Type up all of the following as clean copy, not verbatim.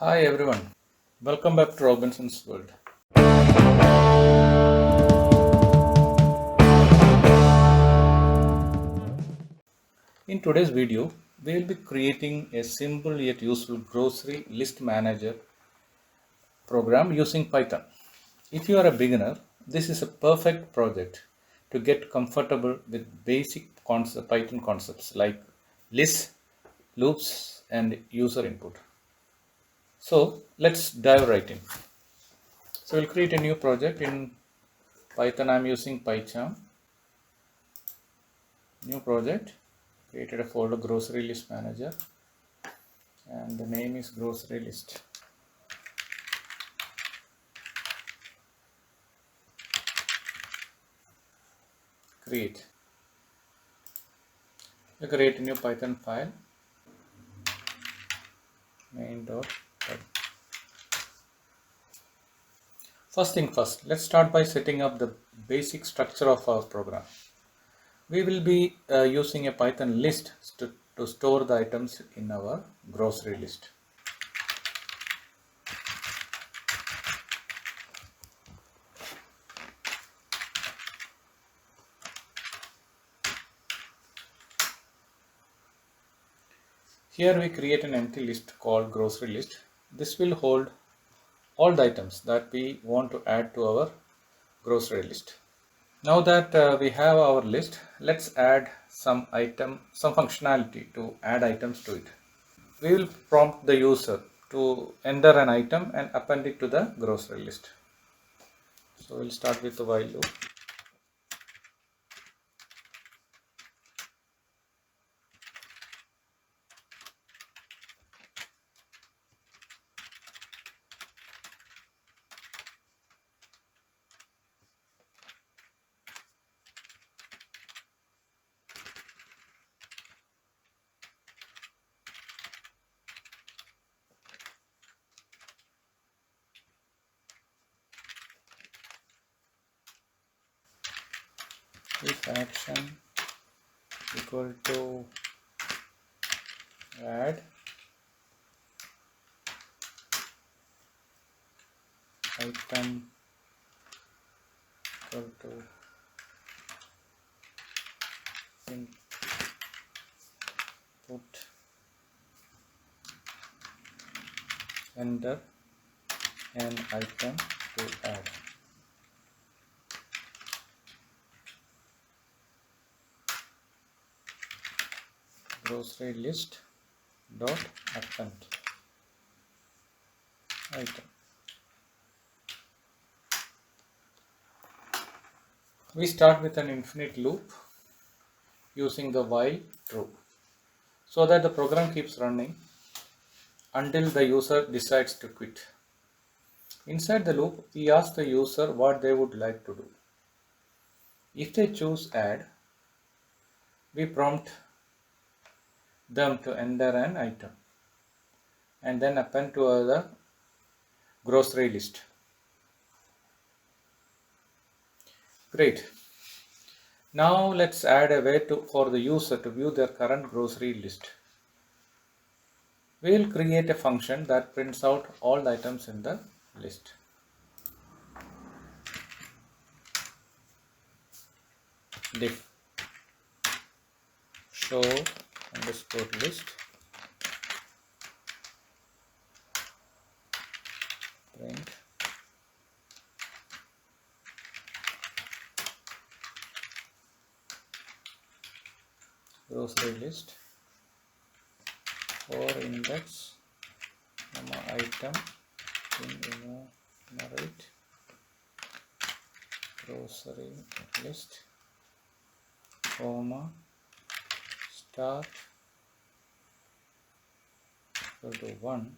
Hi everyone, welcome back to Robinson's World. In today's video, we will be creating a simple yet useful grocery list manager program using Python. If you are a beginner, this is a perfect project to get comfortable with basic Python concepts like lists, loops, and user input. So let's dive right in. So we'll create a new project in Python. I'm using PyCharm. New project. Created a folder grocery list manager and the name is grocery list. Create. You create a new Python file main.py. First thing first, let's start by setting up the basic structure of our program. We will be using a Python list to store the items in our grocery list. Here we create an empty list called grocery list. This will hold all the items that we want to add to our grocery list. Now that we have our list, let's add some functionality to add items to it. We will prompt the user to enter an item and append it to the grocery list. So we'll start with the while loop. If action equal to add item equal to input enter an item to add. Grocery list dot append item. We start with an infinite loop using the while true so that the program keeps running until the user decides to quit. Inside the loop, we ask the user what they would like to do. If they choose add, we prompt them to enter an item and then append to the grocery list. Great. Now let's add a way for the user to view their current grocery list. We will create a function that prints out all the items in the list. Diff show underscore list print grocery list for index item in enumerate grocery list start equal to 1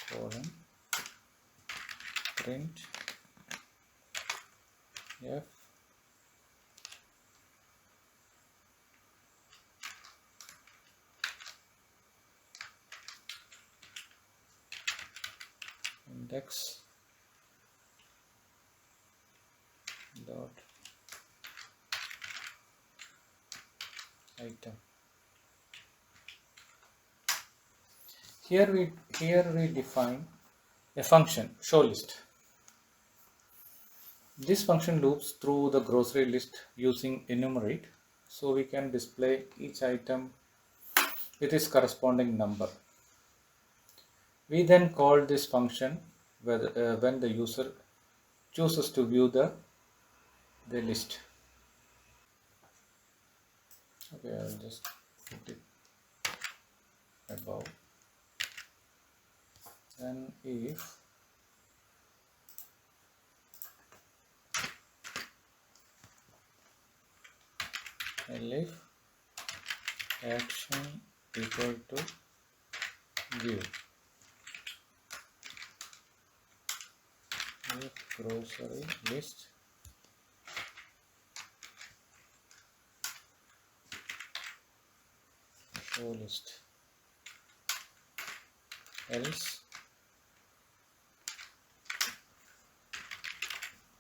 colon print f index dot item. Here we define a function showList. This function loops through the grocery list using enumerate, so we can display each item with its corresponding number. We then call this function when the user chooses to view the list. Okay, I'll just put it above. Then if action equal to view, if grocery list show list, else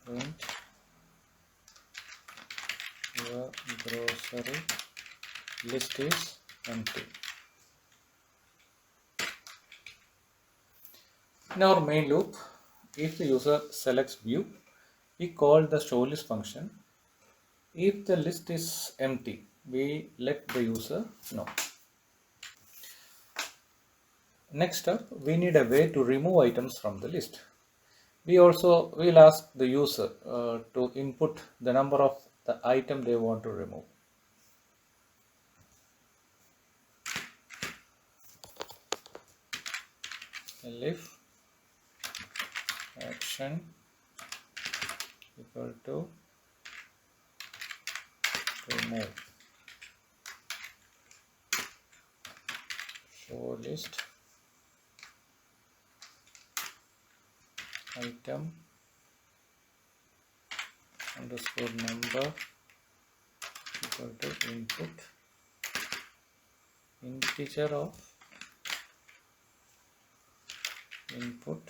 print your grocery list is empty. In our main loop, if the user selects view, we call the showList function. If the list is empty, we let the user know. Next up, we need a way to remove items from the list. We'll ask the user to input the number of the item they want to remove. If action equal to remove show list item underscore number equal to input integer of input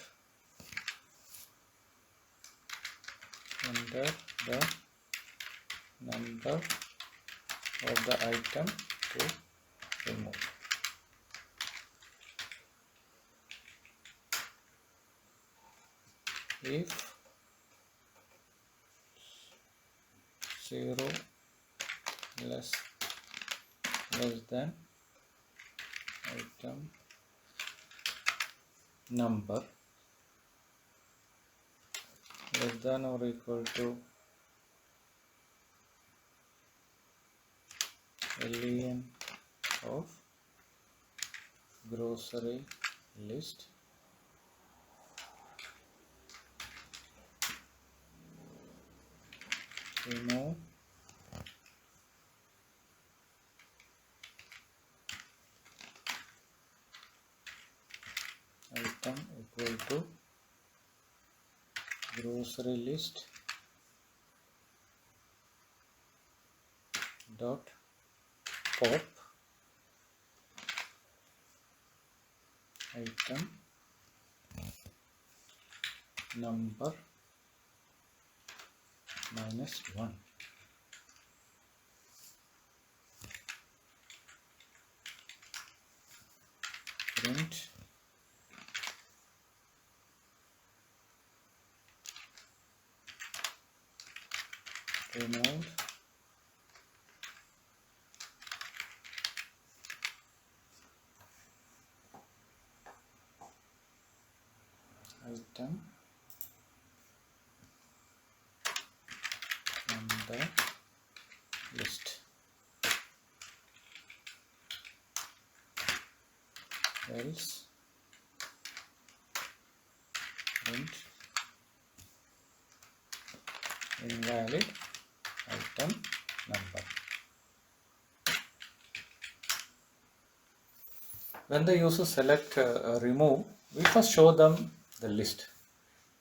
enter the number of the item to remove. If 0 less than item number less than or equal to len of grocery list remove item equal to grocery list dot pop item number -1. Print remove item on the list else print invalid item number. When the user select remove, we first show them the list.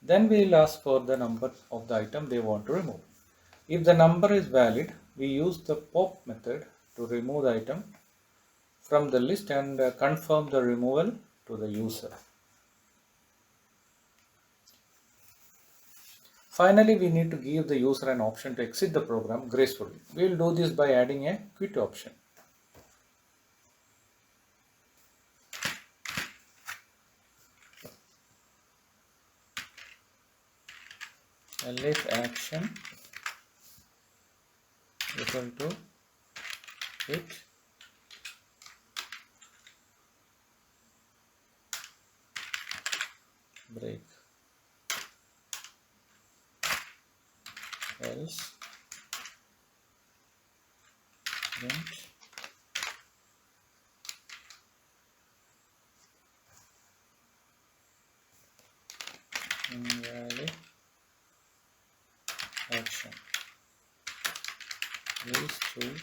Then we will ask for the number of the item they want to remove. If the number is valid, we use the pop method to remove the item from the list and confirm the removal to the user. Finally, we need to give the user an option to exit the program gracefully. We will do this by adding a quit option. elite action equal to hit break, else print invalid action. Please choose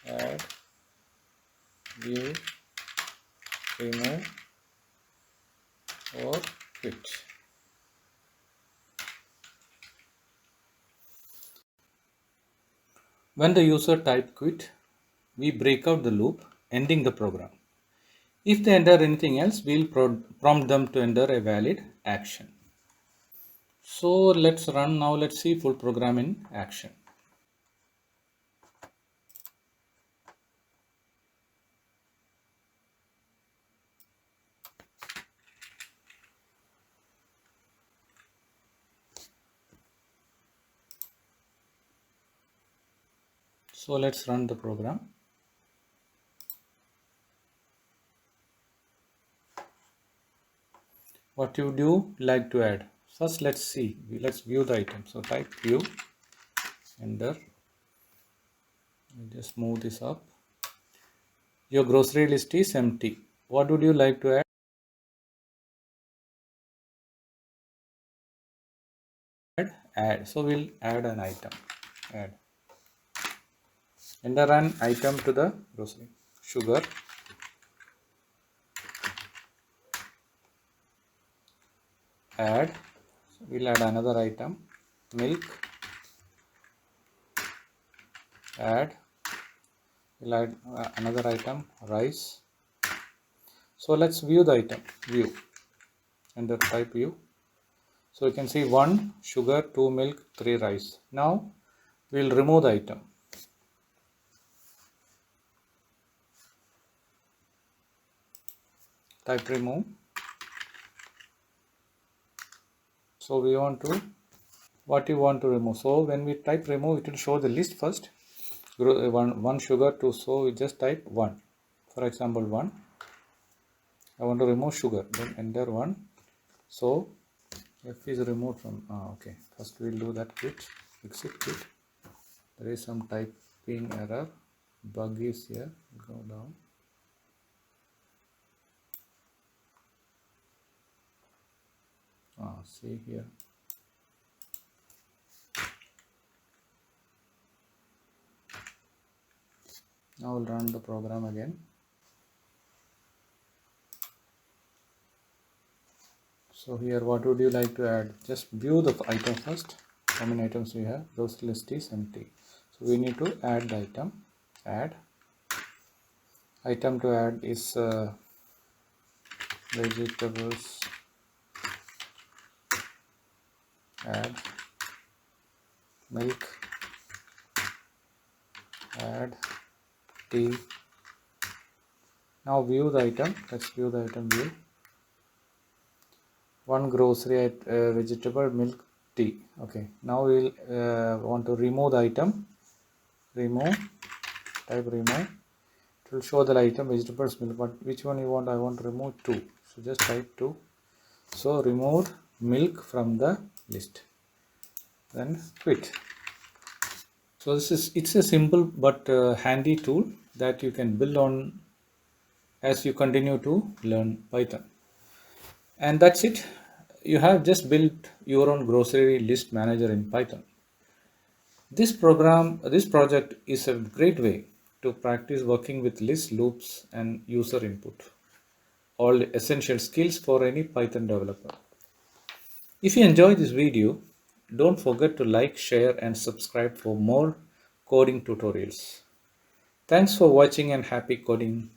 add, view, remove or quit. When the user type quit, we break out the loop, ending the program. If they enter anything else, we'll prompt them to enter a valid action. So let's run now. Let's see full program in action. So let's run the program. What you do like to add? First, let's see. Let's view the item. So type view, enter. Just move this up. Your grocery list is empty. What would you like to add? Add. So we'll add an item. Add. Enter an item to the grocery. Sugar. Add. So we'll add another item. Milk. Add. We'll add another item. Rice. So let's view the item. View. Enter type view. So you can see 1 sugar, 2 milk, 3 rice. Now we'll remove the item. Type remove. So we want to, what you want to remove. So when we type remove, it will show the list first. One sugar, 2, so we just type 1. For example, 1. I want to remove sugar. Then enter 1. So F is removed from, okay. First we'll do that quit, exit quit. There is some typing error. Bug is here. Go down. See here. Now we'll run the program again. So here, what would you like to add? Just view the item first. How many items we have? Those list is empty. So we need to add the item. Add. Item to add is vegetables. Add. Milk. Add. Tea. Now view the item. Let's view the item view. 1 grocery, vegetable, milk, tea. Okay. Now we'll want to remove the item. Remove. Type remove. It will show the item vegetables, milk. But which one you want? I want to remove 2. So just type 2. So remove milk from the list. Then quit. So it's a simple but handy tool that you can build on as you continue to learn Python. And that's it. You have just built your own grocery list manager in Python. This project is a great way to practice working with list loops and user input. All essential skills for any Python developer. If you enjoyed this video, don't forget to like, share and subscribe for more coding tutorials. Thanks for watching and happy coding.